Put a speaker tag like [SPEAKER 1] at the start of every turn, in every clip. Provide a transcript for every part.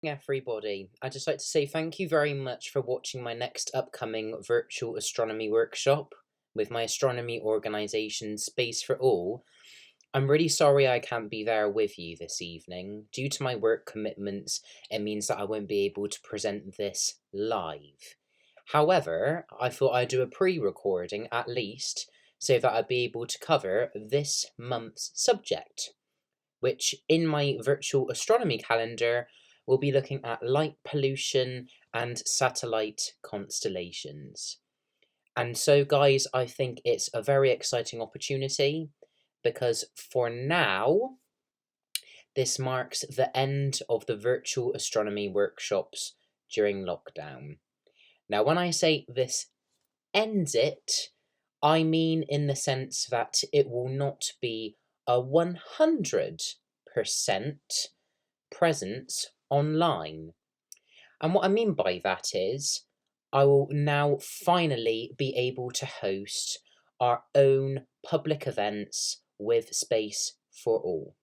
[SPEAKER 1] Everybody, I'd just like to say thank you very much for watching my next upcoming virtual astronomy workshop with my astronomy organisation Space for All. I'm really sorry I can't be there with you this evening. Due to my work commitments, it means that I won't be able to present this live. However, I thought I'd do a pre-recording at least, so that I'd be able to cover this month's subject, which in my virtual astronomy calendar we'll be looking at light pollution and satellite constellations. And so, guys, I think it's a very exciting opportunity because for now, this marks the end of the virtual astronomy workshops during lockdown. Now, when I say this ends it, I mean in the sense that it will not be a 100% presence online. And what I mean by that is, I will now finally be able to host our own public events with Space for All.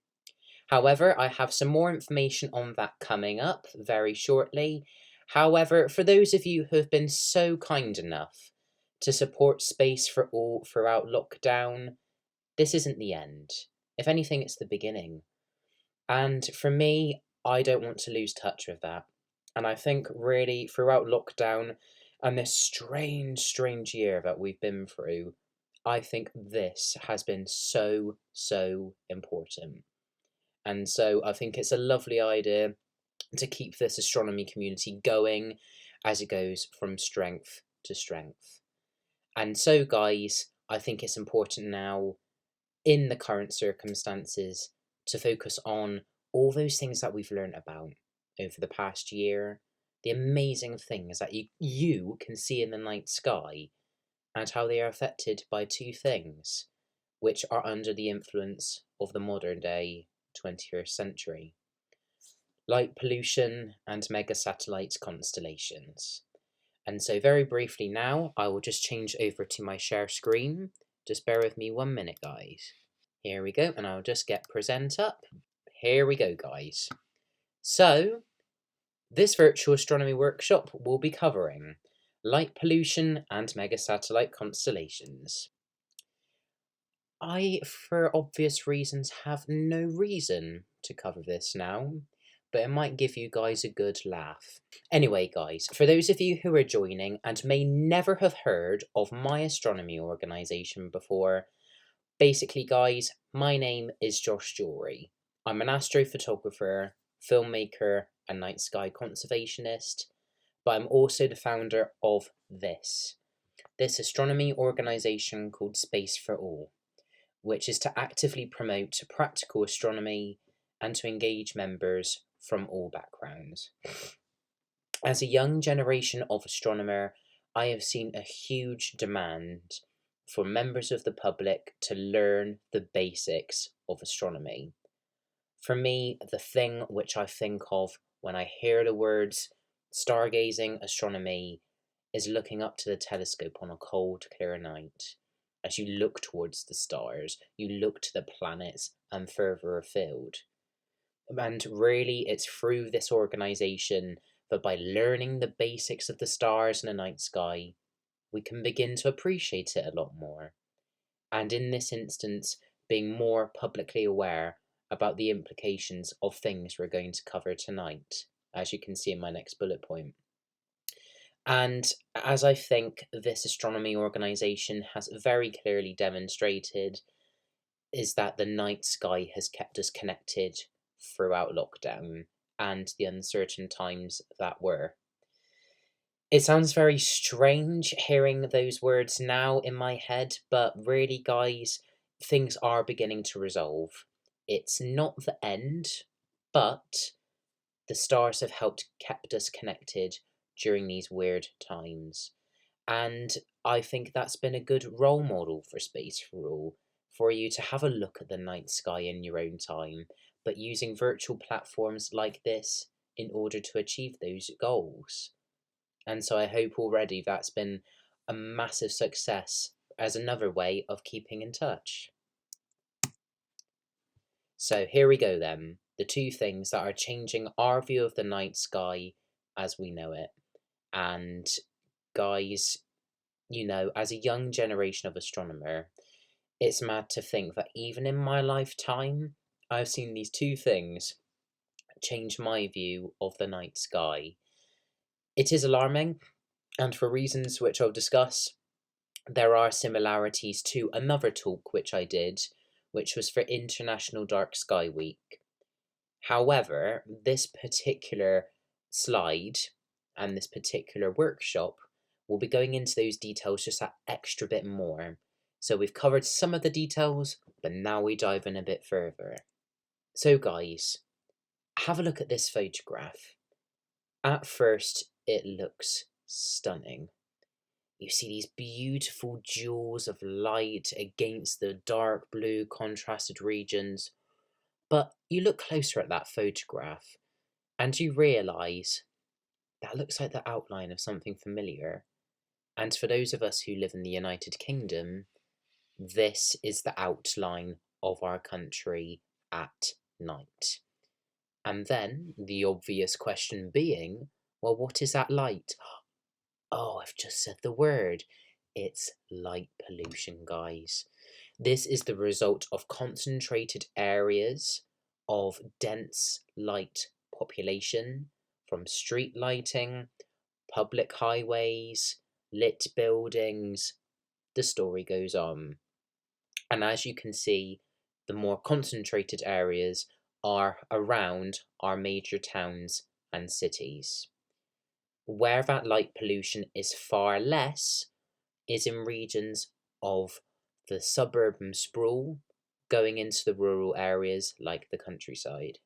[SPEAKER 1] However, I have some more information on that coming up very shortly. However, for those of you who have been so kind enough to support Space for All throughout lockdown, this isn't the end. If anything, it's the beginning. And for me, I don't want to lose touch with that. And I think really throughout lockdown and this strange year that we've been through, I think this has been so important. And so I think it's a lovely idea to keep this astronomy community going as it goes from strength to strength. And so, guys, I think it's important now, in the current circumstances, to focus on all those things that we've learned about over the past year, the amazing things that you can see in the night sky, and how they are affected by two things, which are under the influence of the modern day 21st century: light pollution and megasatellite constellations. And so very briefly now, I will just change over to my share screen. Just bear with me 1 minute, guys. Here we go, and I'll just get present up. Here we go, guys. So, this virtual astronomy workshop will be covering light pollution and megasatellite constellations. I, for obvious reasons, have no reason to cover this now, but it might give you guys a good laugh. Anyway, guys, for those of you who are joining and may never have heard of my astronomy organisation before, basically, guys, my name is Josh Dury. I'm an astrophotographer, filmmaker, and night sky conservationist, but I'm also the founder of this astronomy organisation called Space for All, which is to actively promote practical astronomy and to engage members from all backgrounds. As a young generation of astronomer, I have seen a huge demand for members of the public to learn the basics of astronomy. For me, the thing which I think of when I hear the words stargazing astronomy is looking up to the telescope on a cold, clear night. As you look towards the stars, you look to the planets and further afield. And really, it's through this organisation that by learning the basics of the stars in the night sky, we can begin to appreciate it a lot more. And in this instance, being more publicly aware about the implications of things we're going to cover tonight, as you can see in my next bullet point. And as I think this astronomy organisation has very clearly demonstrated, is that the night sky has kept us connected throughout lockdown and the uncertain times that were. It sounds very strange hearing those words now in my head, but really, guys, things are beginning to resolve. It's not the end, but the stars have kept us connected during these weird times. And I think that's been a good role model for Space for All, for you to have a look at the night sky in your own time, but using virtual platforms like this in order to achieve those goals. And so I hope already that's been a massive success as another way of keeping in touch. So here we go then. the two things that are changing our view of the night sky as we know it. And guys, as a young generation of astronomer, it's mad to think that even in my lifetime, I've seen these two things change my view of the night sky. It is alarming, and for reasons which I'll discuss, there are similarities to another talk which I did, which was for International Dark Sky Week. However, this particular slide and this particular workshop will be going into those details just that extra bit more. So we've covered some of the details, but now we dive in a bit further. So guys, have a look at this photograph. At first, it looks stunning. You see these beautiful jewels of light against the dark blue contrasted regions. But you look closer at that photograph and you realise that looks like the outline of something familiar. And for those of us who live in the United Kingdom, this is the outline of our country at night. And then the obvious question being, well, what is that light? Oh, I've just said the word. It's light pollution, guys. This is the result of concentrated areas of dense light population from street lighting, public highways, lit buildings. The story goes on. And as you can see, the more concentrated areas are around our major towns and cities. Where that light pollution is far less is in regions of the suburban sprawl going into the rural areas like the countryside.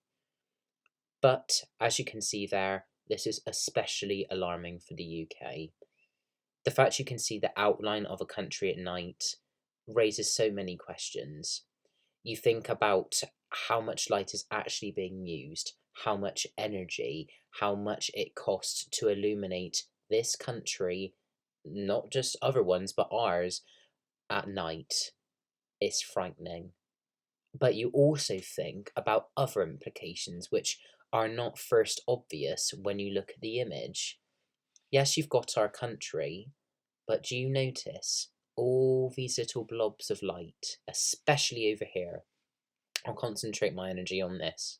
[SPEAKER 1] But as you can see there, this is especially alarming for the UK. The fact you can see the outline of a country at night raises so many questions. You think about how much light is actually being used, how much energy, how much it costs to illuminate this country, not just other ones, but ours, at night. It's frightening. But you also think about other implications which are not first obvious when you look at the image. Yes, you've got our country, but do you notice all these little blobs of light, especially over here? I'll concentrate my energy on this.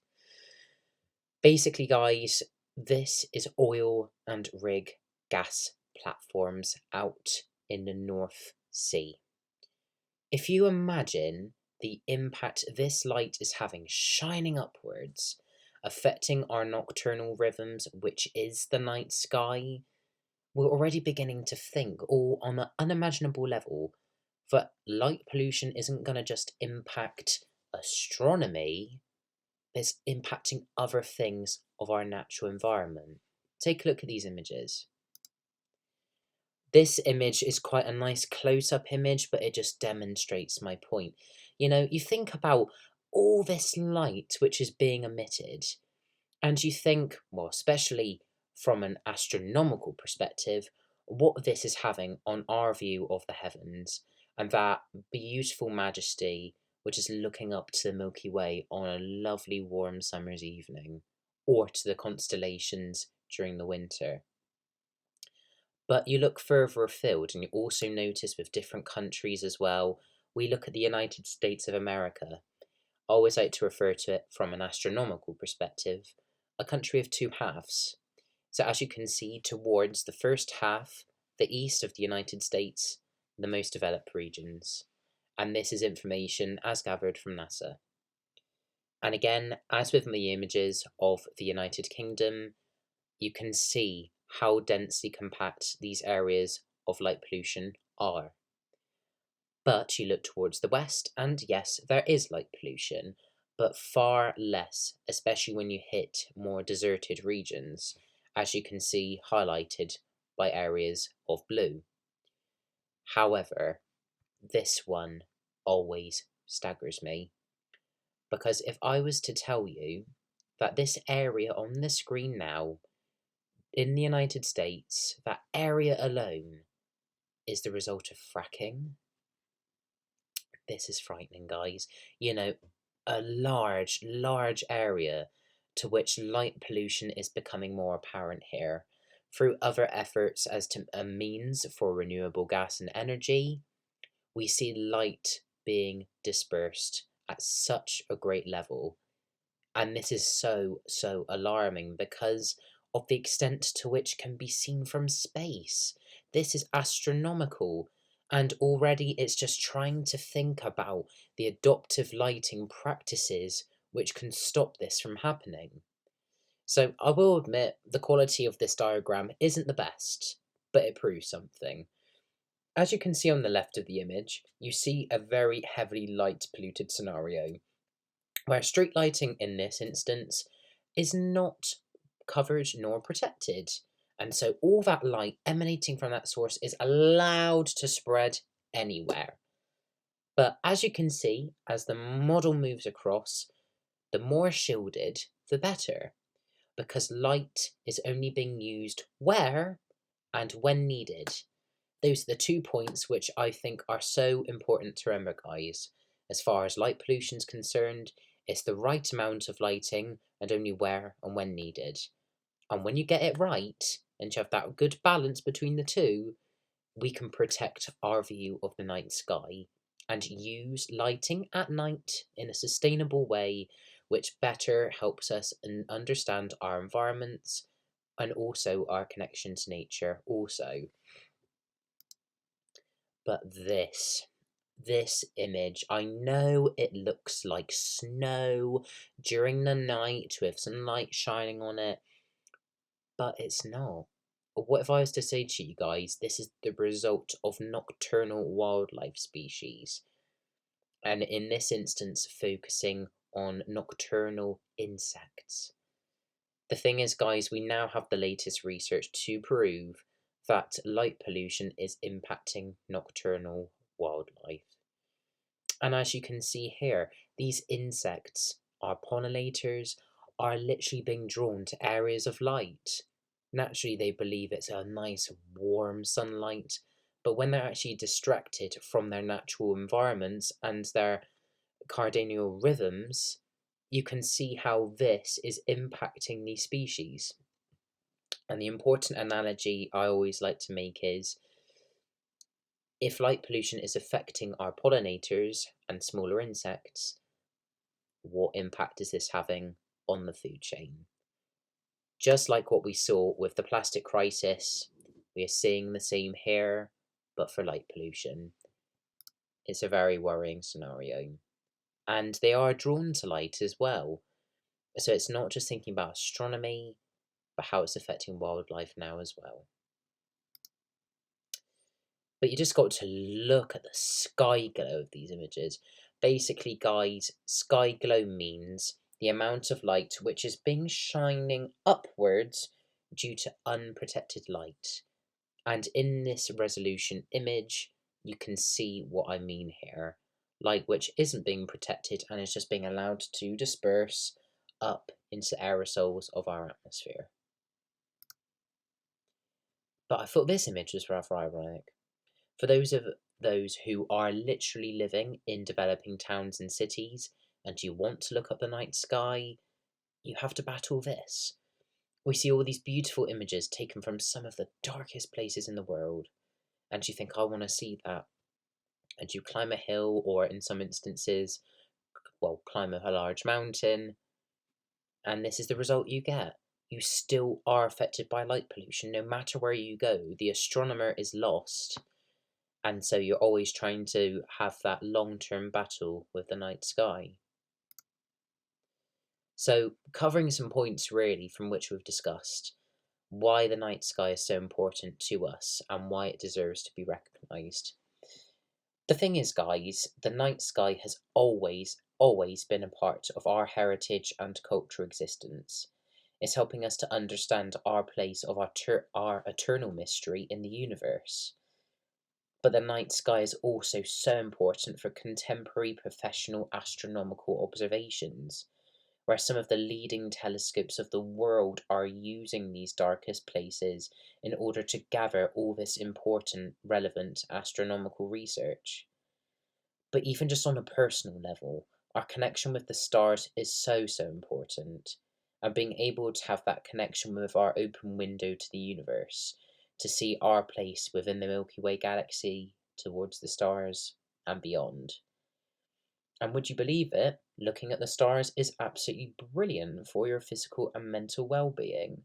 [SPEAKER 1] Basically, guys, this is oil and rig gas platforms out in the North Sea. If you imagine the impact this light is having shining upwards, affecting our nocturnal rhythms, which is the night sky, we're already beginning to think, all on an unimaginable level, that light pollution isn't going to just impact astronomy, it's impacting other things of our natural environment. Take a look at these images. This image is quite a nice close-up image, but it just demonstrates my point. You think about all this light which is being emitted, and you think, well, especially from an astronomical perspective, what this is having on our view of the heavens, and that beautiful majesty which is looking up to the Milky Way on a lovely warm summer's evening, or to the constellations during the winter. But you look further afield and you also notice with different countries as well, we look at the United States of America. I always like to refer to it from an astronomical perspective, a country of two halves. So as you can see, towards the first half, the east of the United States, the most developed regions. And this is information as gathered from NASA. And again, as with the images of the United Kingdom, you can see how densely compact these areas of light pollution are. But you look towards the west, and yes, there is light pollution, but far less, especially when you hit more deserted regions, as you can see highlighted by areas of blue. However, this one always staggers me, because if I was to tell you that this area on the screen now, in the United States, that area alone is the result of fracking, this is frightening, guys. a large area to which light pollution is becoming more apparent here through other efforts as to a means for renewable gas and energy. We see light being dispersed at such a great level. And this is so alarming because of the extent to which can be seen from space. This is astronomical. And already it's just trying to think about the adoptive lighting practices which can stop this from happening. So I will admit the quality of this diagram isn't the best, but it proves something. As you can see on the left of the image, you see a very heavily light polluted scenario, where street lighting in this instance is not covered nor protected. And so all that light emanating from that source is allowed to spread anywhere. But as you can see, as the model moves across, the more shielded, the better, because light is only being used where and when needed. Those are the 2 points which I think are so important to remember, guys. As far as light pollution is concerned, it's the right amount of lighting and only where and when needed. And when you get it right, and you have that good balance between the two, we can protect our view of the night sky and use lighting at night in a sustainable way, which better helps us understand our environments and also our connection to nature also. But this image, I know it looks like snow during the night with some light shining on it, but it's not. What if I was to say to you guys, this is the result of nocturnal wildlife species, and in this instance focusing on nocturnal insects. The thing is, guys, we now have the latest research to prove that light pollution is impacting nocturnal wildlife. And as you can see here, these insects, our pollinators, are literally being drawn to areas of light. Naturally, they believe it's a nice warm sunlight, but when they're actually distracted from their natural environments and their cardinal rhythms, you can see how this is impacting these species. And the important analogy I always like to make is, if light pollution is affecting our pollinators and smaller insects, what impact is this having on the food chain? Just like what we saw with the plastic crisis, we are seeing the same here, but for light pollution. It's a very worrying scenario. And they are drawn to light as well. So it's not just thinking about astronomy, but how it's affecting wildlife now as well. But you just got to look at the sky glow of these images. Basically, guys, sky glow means the amount of light which is being shining upwards due to unprotected light. And in this resolution image, you can see what I mean here. Light which isn't being protected and is just being allowed to disperse up into aerosols of our atmosphere. But I thought this image was rather ironic. For those who are literally living in developing towns and cities, and you want to look up the night sky, you have to battle this. We see all these beautiful images taken from some of the darkest places in the world, and you think, I want to see that. And you climb a hill, or in some instances, well, climb a large mountain, and this is the result you get. You still are affected by light pollution no matter where you go. The astronomer is lost. And so you're always trying to have that long-term battle with the night sky. So covering some points really from which we've discussed why the night sky is so important to us and why it deserves to be recognised. The thing is, guys, the night sky has always been a part of our heritage and cultural existence. It's helping us to understand our place of our eternal mystery in the universe. But the night sky is also so important for contemporary professional astronomical observations, where some of the leading telescopes of the world are using these darkest places in order to gather all this important, relevant astronomical research. But even just on a personal level, Our connection with the stars is so important, and being able to have that connection with our open window to the universe, to see our place within the Milky Way galaxy, towards the stars, and beyond. And would you believe it? Looking at the stars is absolutely brilliant for your physical and mental well-being.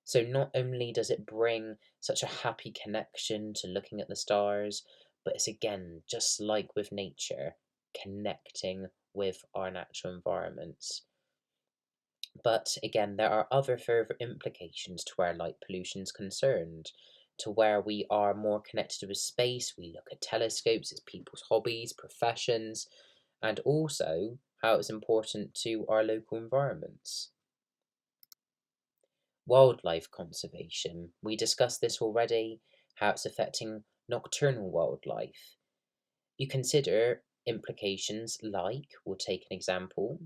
[SPEAKER 1] So not only does it bring such a happy connection to looking at the stars, but it's again, just like with nature, connecting with our natural environments. But again, there are other further implications to where light pollution is concerned, to where we are more connected with space, we look at telescopes as people's hobbies, professions, and also how it's important to our local environments. Wildlife conservation. We discussed this already, how it's affecting nocturnal wildlife. You consider implications like, we'll take an example,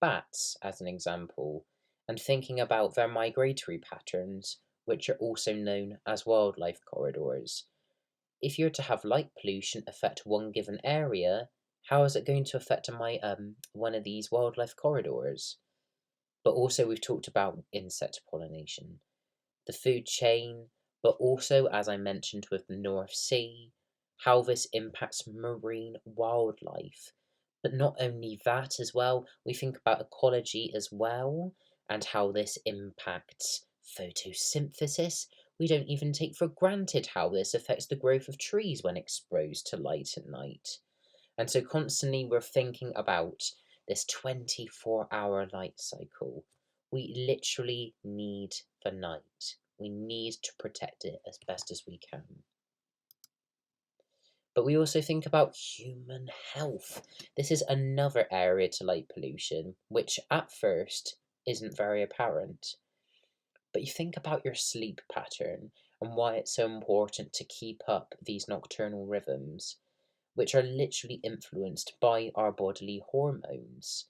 [SPEAKER 1] bats as an example, and thinking about their migratory patterns, which are also known as wildlife corridors. If you're to have light pollution affect one given area, how is it going to affect one of these wildlife corridors? But also we've talked about insect pollination, the food chain, but also, as I mentioned, with the North Sea, how this impacts marine wildlife. But not only that as well, we think about ecology as well, and how this impacts photosynthesis. We don't even take for granted how this affects the growth of trees when exposed to light at night. And so constantly we're thinking about this 24-hour light cycle. We literally need the night. We need to protect it as best as we can. But we also think about human health. This is another area to light pollution, which at first isn't very apparent. But you think about your sleep pattern and why it's so important to keep up these nocturnal rhythms, which are literally influenced by our bodily hormones.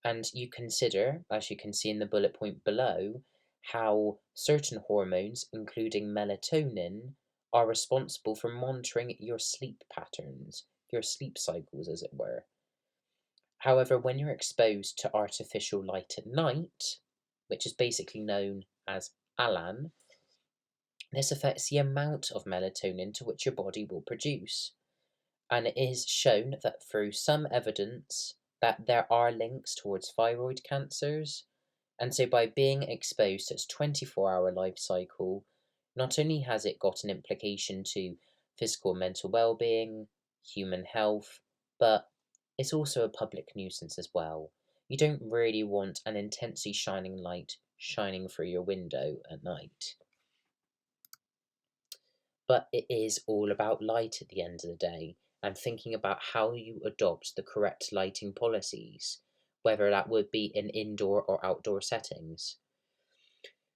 [SPEAKER 1] And you consider, as you can see in the bullet point below, how certain hormones, including melatonin, are responsible for monitoring your sleep patterns, your sleep cycles, as it were. However, when you're exposed to artificial light at night, which is basically known as ALAN, this affects the amount of melatonin to which your body will produce. And it is shown that through some evidence that there are links towards thyroid cancers. And so by being exposed to its 24-hour life cycle, not only has it got an implication to physical and mental well-being, human health, but it's also a public nuisance as well. You don't really want an intensely shining light shining through your window at night. But it is all about light at the end of the day, and thinking about how you adopt the correct lighting policies, whether that would be in indoor or outdoor settings.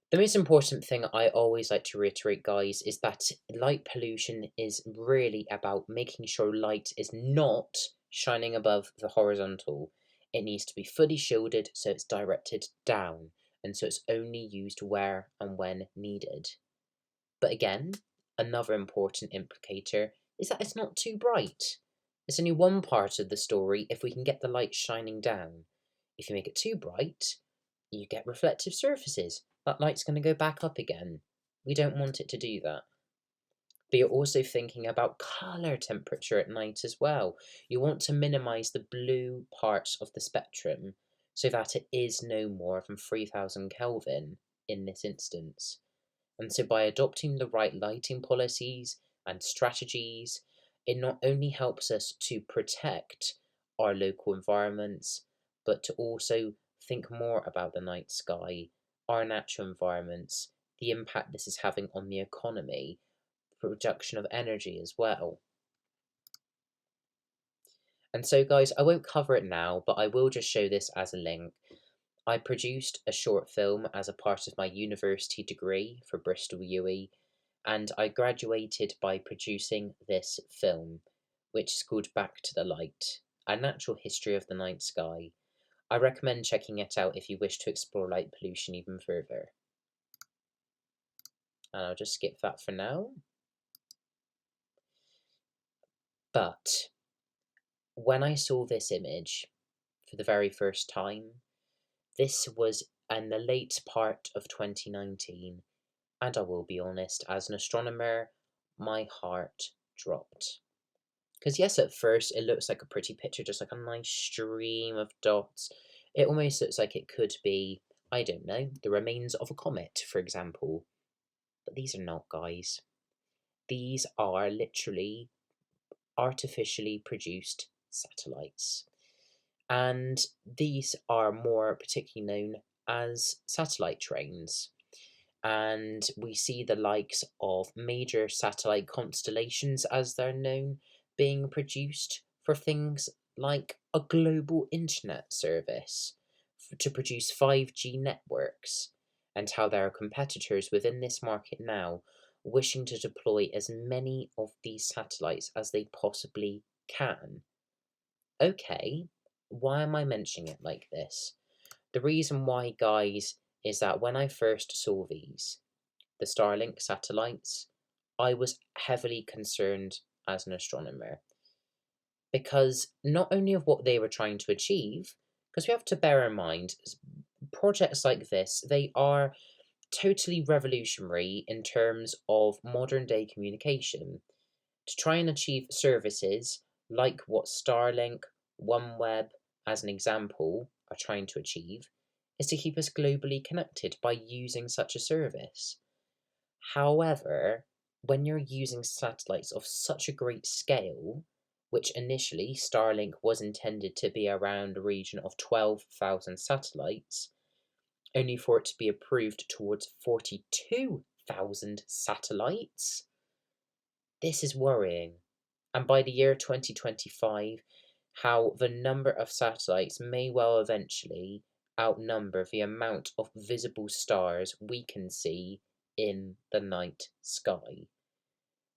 [SPEAKER 1] The most important thing I always like to reiterate, guys, is that light pollution is really about making sure light is not shining above the horizontal. It needs to be fully shielded so it's directed down, and so it's only used where and when needed. But again, another important implicator is that it's not too bright. It's only one part of the story if we can get the light shining down. If you make it too bright, you get reflective surfaces. That light's going to go back up again. We don't want it to do that. But you're also thinking about colour temperature at night as well. You want to minimise the blue parts of the spectrum so that it is no more than 3000 Kelvin in this instance. And so by adopting the right lighting policies and strategies, it not only helps us to protect our local environments, but to also think more about the night sky, our natural environments, the impact this is having on the economy, production of energy as well. And so guys, I won't cover it now, but I will just show this as a link. I produced a short film as a part of my university degree for Bristol UWE, and I graduated by producing this film, which is called Back to the Light, A Natural History of the Night Sky. I recommend checking it out if you wish to explore light pollution even further. And I'll just skip that for now. But when I saw this image, for the very first time. This was in the late part of 2019, and I will be honest, as an astronomer, my heart dropped. Because yes, at first it looks like a pretty picture, just like a nice stream of dots. It almost looks like it could be, I don't know, the remains of a comet, for example. But these are not, guys. These are literally artificially produced satellites. And these are more particularly known as satellite trains. And we see the likes of major satellite constellations, as they're known, being produced for things like a global internet service to produce 5G networks, and how there are competitors within this market now wishing to deploy as many of these satellites as they possibly can. Okay, why am I mentioning it like this? The reason why, guys, is that when I first saw these, the Starlink satellites, I was heavily concerned as an astronomer, because not only of what they were trying to achieve, because we have to bear in mind, projects like this, they are totally revolutionary in terms of modern day communication. To try and achieve services like what Starlink, OneWeb, as an example, are trying to achieve, is to keep us globally connected by using such a service. However, when you're using satellites of such a great scale, which initially Starlink was intended to be around a region of 12,000 satellites, only for it to be approved towards 42,000 satellites, this is worrying. And by the year 2025, how the number of satellites may well eventually outnumber the amount of visible stars we can see in the night sky.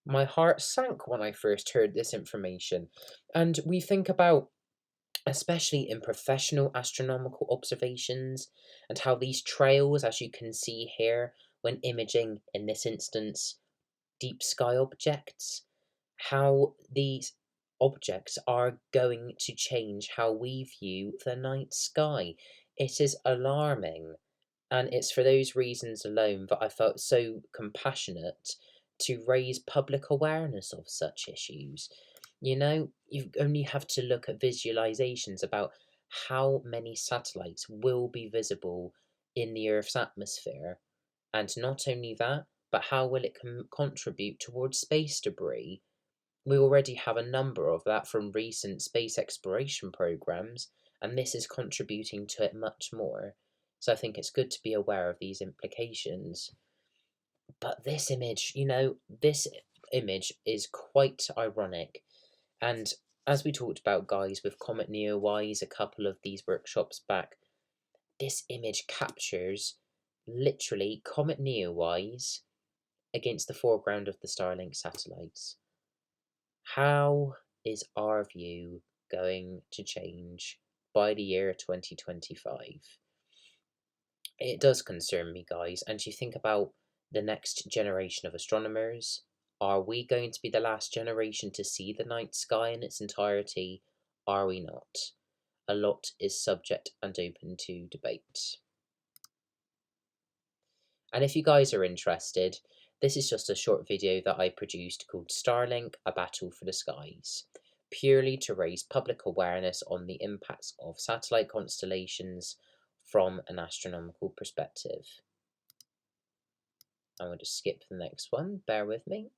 [SPEAKER 1] My heart sank when I first heard this information, and we think about, especially in professional astronomical observations, and how these trails, as you can see here, when imaging, in this instance, deep sky objects, how these objects are going to change how we view the night sky. It is alarming, and it's for those reasons alone that I felt so compassionate to raise public awareness of such issues. You know, you only have to look at visualizations about how many satellites will be visible in the Earth's atmosphere, and not only that, but how will it contribute towards space debris. We already have a number of that from recent space exploration programs, and this is contributing to it much more. So I think it's good to be aware of these implications. But this image, this image is quite ironic. And as we talked about, guys, with Comet Neowise a couple of these workshops back, this image captures literally Comet Neowise against the foreground of the Starlink satellites. How is our view going to change by the year 2025? It does concern me, guys, and you think about the next generation of astronomers. Are we going to be the last generation to see the night sky in its entirety? Are we not? A lot is subject and open to debate. And if you guys are interested, this is just a short video that I produced called Starlink, A Battle for the Skies, purely to raise public awareness on the impacts of satellite constellations from an astronomical perspective. I'm going to skip the next one, bear with me.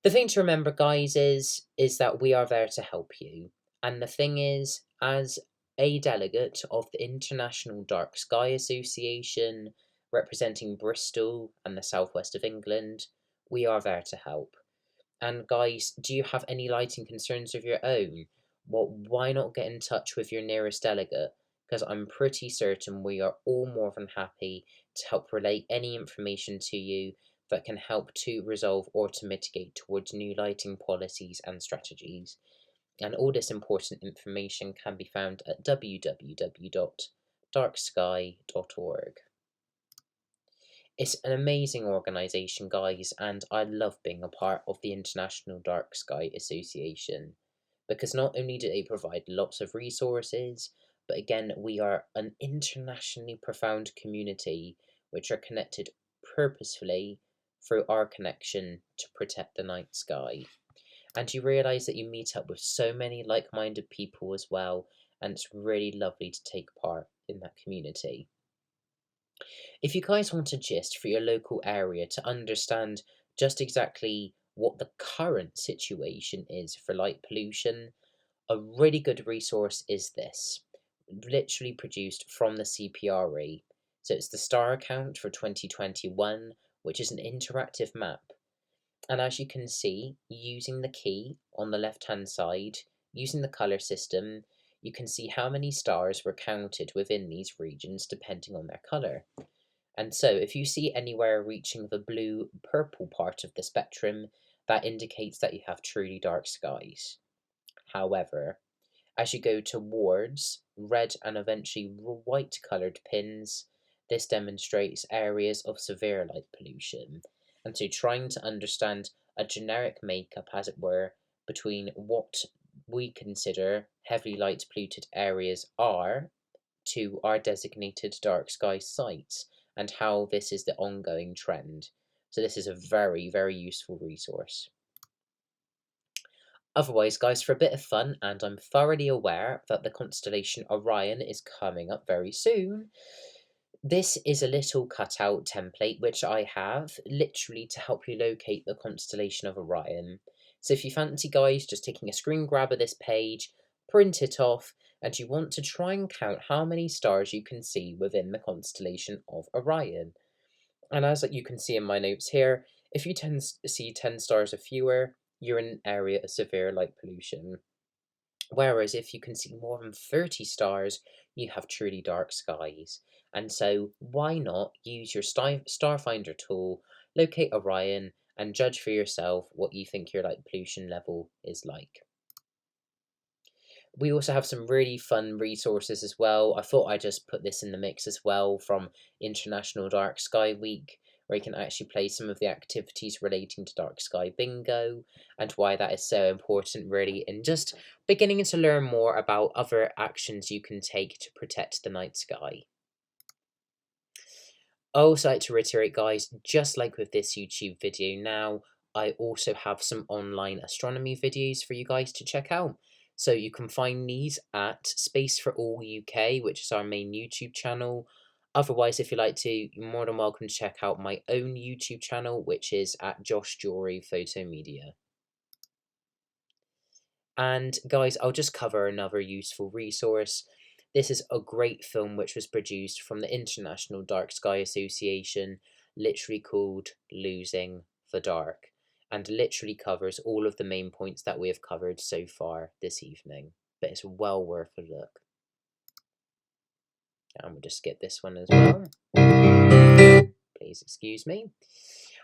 [SPEAKER 1] The thing to remember, guys, is that we are there to help you. And the thing is, as a delegate of the International Dark Sky Association, representing Bristol and the southwest of England, we are there to help. And guys, do you have any lighting concerns of your own? Well, why not get in touch with your nearest delegate? Because I'm pretty certain we are all more than happy to help relay any information to you that can help to resolve or to mitigate towards new lighting policies and strategies. And all this important information can be found at www.darksky.org. It's an amazing organisation, guys, and I love being a part of the International Dark Sky Association. because not only do they provide lots of resources, but again, we are an internationally profound community which are connected purposefully through our connection to protect the night sky. And you realise that you meet up with so many like-minded people as well, and it's really lovely to take part in that community. If you guys want a gist for your local area to understand just exactly what the current situation is for light pollution, a really good resource is this, literally produced from the CPRE. So it's the star count for 2021, which is an interactive map. And as you can see, using the key on the left-hand side, using the colour system, you can see how many stars were counted within these regions depending on their colour. And so if you see anywhere reaching the blue-purple part of the spectrum, that indicates that you have truly dark skies. However, as you go towards red and eventually white coloured pins, this demonstrates areas of severe light pollution. And so trying to understand a generic makeup, as it were, between what we consider heavily light polluted areas are to our designated dark sky sites, and how this is the ongoing trend. So this is a very, very useful resource. Otherwise, guys, for a bit of fun, and I'm thoroughly aware that the constellation Orion is coming up very soon, this is a little cutout template which I have literally to help you locate the constellation of Orion. So if you fancy, guys, just taking a screen grab of this page, print it off, and you want to try and count how many stars you can see within the constellation of Orion. And as you can see in my notes here, if you see 10 stars or fewer, you're in an area of severe light pollution. Whereas if you can see more than 30 stars, you have truly dark skies. And so why not use your Starfinder tool, locate Orion, and judge for yourself what you think your light pollution level is like. We also have some really fun resources as well. I thought I'd just put this in the mix as well from International Dark Sky Week, where you can actually play some of the activities relating to Dark Sky Bingo and why that is so important really, and just beginning to learn more about other actions you can take to protect the night sky. I also like to reiterate, guys, just like with this YouTube video now, I also have some online astronomy videos for you guys to check out. So you can find these at Space for All UK, which is our main YouTube channel. Otherwise, if you'd like to, you're more than welcome to check out my own YouTube channel, which is at Josh Dury Photo Media. And guys, I'll just cover another useful resource. This is a great film which was produced from the International Dark Sky Association, literally called Losing the Dark, and literally covers all of the main points that we have covered so far this evening. But it's well worth a look. And we'll just skip this one as well. Please excuse me.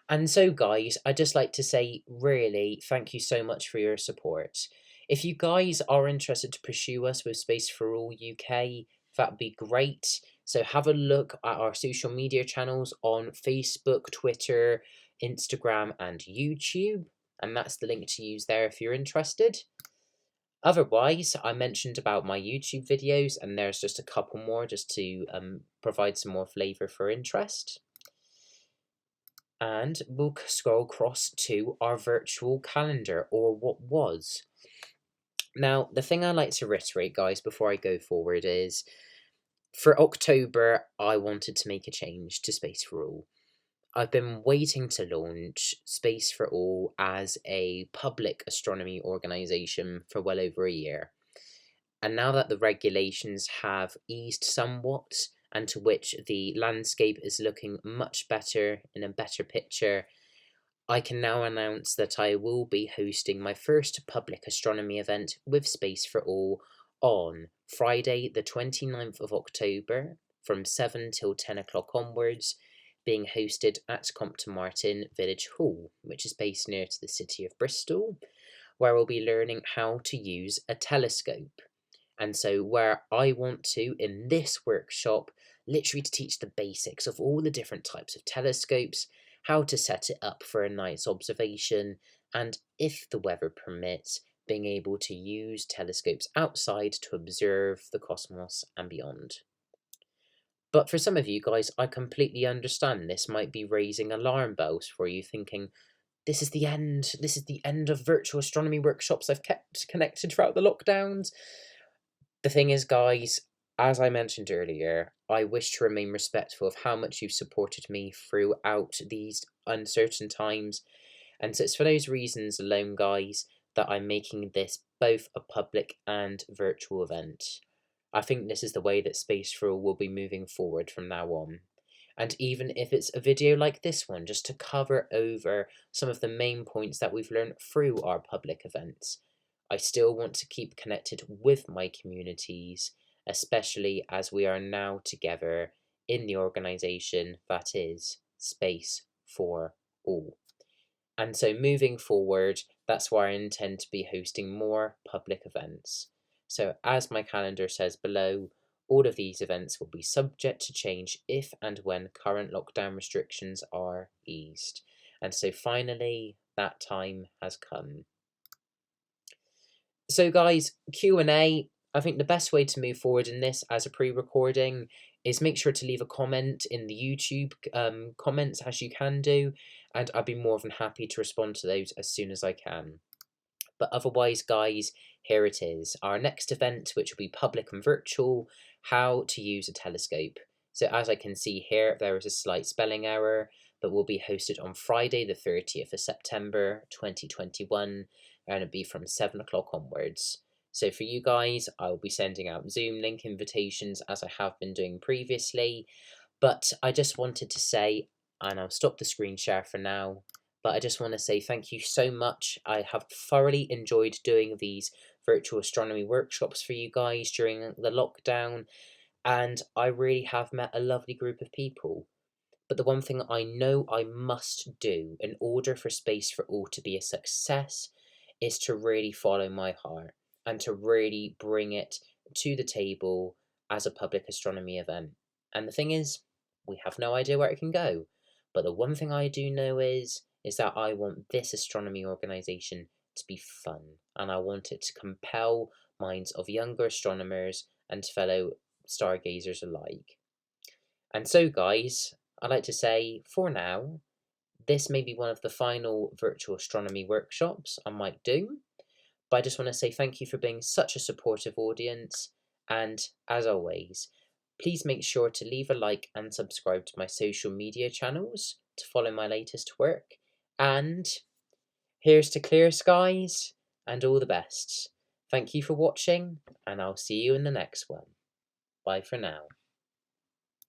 [SPEAKER 1] And so, guys, I'd just like to say, really, thank you so much for your support. If you guys are interested to pursue us with Space for All UK, that'd be great. So have a look at our social media channels on Facebook, Twitter, Instagram, and YouTube. And that's the link to use there if you're interested. Otherwise, I mentioned about my YouTube videos, and there's just a couple more just to provide some more flavour for interest. And we'll scroll across to our virtual calendar, or what was. Now, the thing I like to reiterate, guys, before I go forward is, for October, I wanted to make a change to Space for All. I've been waiting to launch Space for All as a public astronomy organisation for well over a year. And now that the regulations have eased somewhat, and to which the landscape is looking much better, in a better picture, I can now announce that I will be hosting my first public astronomy event with Space for All on Friday the 29th of October from 7 till 10 o'clock onwards, being hosted at Compton Martin Village Hall, which is based near to the city of Bristol, where we'll be learning how to use a telescope. And so where I want to, in this workshop, literally to teach the basics of all the different types of telescopes, how to set it up for a nice observation, and if the weather permits, being able to use telescopes outside to observe the cosmos and beyond. But for some of you guys, I completely understand this might be raising alarm bells for you, thinking, this is the end. This is the end of virtual astronomy workshops I've kept connected throughout the lockdowns. The thing is, guys, as I mentioned earlier, I wish to remain respectful of how much you've supported me throughout these uncertain times. And so it's for those reasons alone, guys, that I'm making this both a public and virtual event. I think this is the way that Space for All will be moving forward from now on. And even if it's a video like this one, just to cover over some of the main points that we've learned through our public events, I still want to keep connected with my communities, especially as we are now together in the organisation that is Space for All. And so moving forward, that's why I intend to be hosting more public events. So as my calendar says below, all of these events will be subject to change if and when current lockdown restrictions are eased. And so finally, that time has come. So guys, Q&A, I think the best way to move forward in this as a pre-recording is make sure to leave a comment in the YouTube comments, as you can do, and I'd be more than happy to respond to those as soon as I can. But otherwise, guys, here it is. Our next event, which will be public and virtual, how to use a telescope. So as I can see here, there is a slight spelling error, but will be hosted on Friday, the 30th of September, 2021, and it'll be from 7 o'clock onwards. So for you guys, I will be sending out Zoom link invitations as I have been doing previously. But I just wanted to say, and I'll stop the screen share for now, but I just want to say thank you so much. I have thoroughly enjoyed doing these virtual astronomy workshops for you guys during the lockdown, and I really have met a lovely group of people. But the one thing I know I must do in order for Space for All to be a success is to really follow my heart and to really bring it to the table as a public astronomy event. And the thing is, we have no idea where it can go. But the one thing I do know is that I want this astronomy organisation to be fun, and I want it to compel minds of younger astronomers and fellow stargazers alike. And so, guys, I'd like to say, for now, this may be one of the final virtual astronomy workshops I might do, but I just want to say thank you for being such a supportive audience, and as always, please make sure to leave a like and subscribe to my social media channels to follow my latest work. And here's to clear skies and all the best. Thank you for watching, and I'll see you in the next one. Bye for now.